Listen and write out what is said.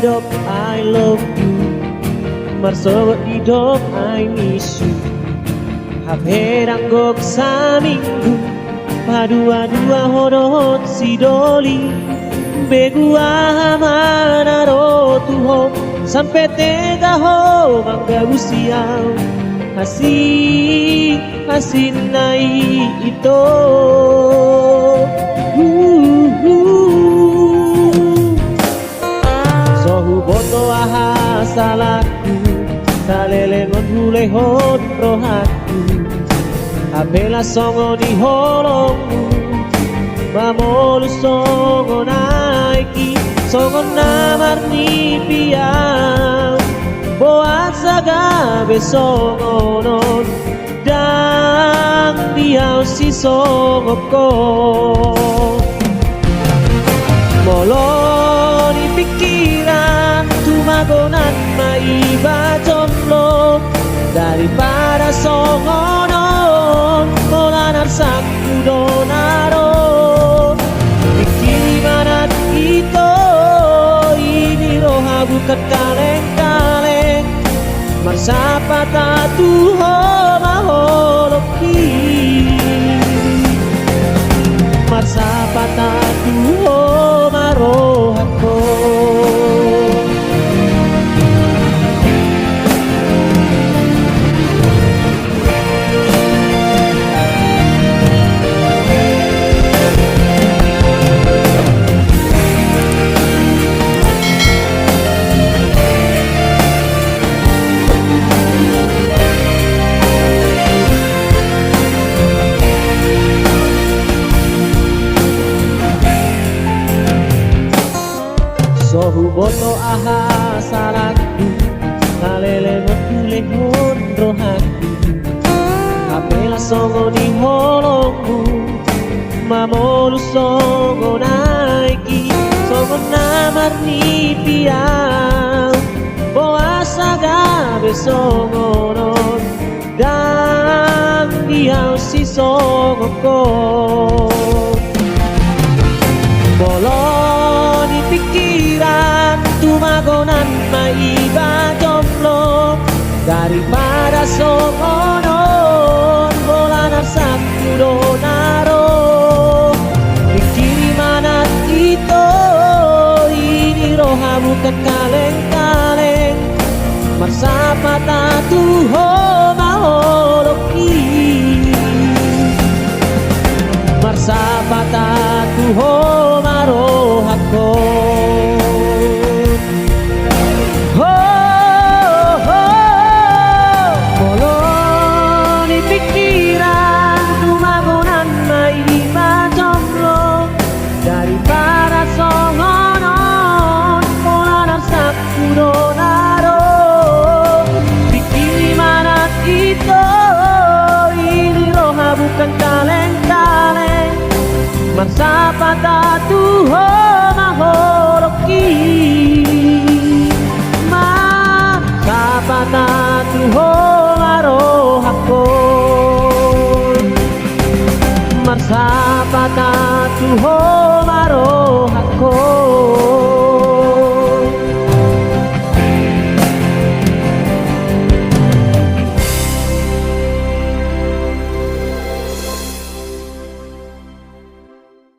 hidup I love you, marsogot hidup I miss you. Hape ranggok sa minggu, padua-dua hodot si doli. Begua manaro tuho, sampai tega ho mangga usiau. Hasin nai ito. Sohu boto aha salahku, salelengon hulehon rohaku. Abela songo ni holongmu, mamolu songo naiki, songo namar ni piau. Boat sagabe songo non, dang diau si songo ko. Molo ni pikiran, tumagonan maiba jomblo. Daripada songo non, molanar sakku donaro. Pikiran itu, ini roha bukan kaleng-kaleng. Marsapa tatu ho maholoki, marsapa tatu ho marohako. Sohu boto aha salahku, salelengon hulehon rohaku. Apela songo ni holongmu, mamolu songo naiki, songo namar ni piau. Boa sagabe songo non, dan diau si songo ko. Bolong di pikiran, tumagonan maiba jomblo. Daripada songonon, bolanar sakku donaro. Pikiri mana itu, ini roha bukan kaleng-kaleng. Marsapa tatu ho maholoki, marsapa tatu ho marohako. Daripada songonon, molanar sakku donaro. Pikiri mana itu, ini roha bukan kaleng-kaleng. Marsapa tatu ho maholoki, marsapa tatu ho marohako. Marsapa tatu ho marohako.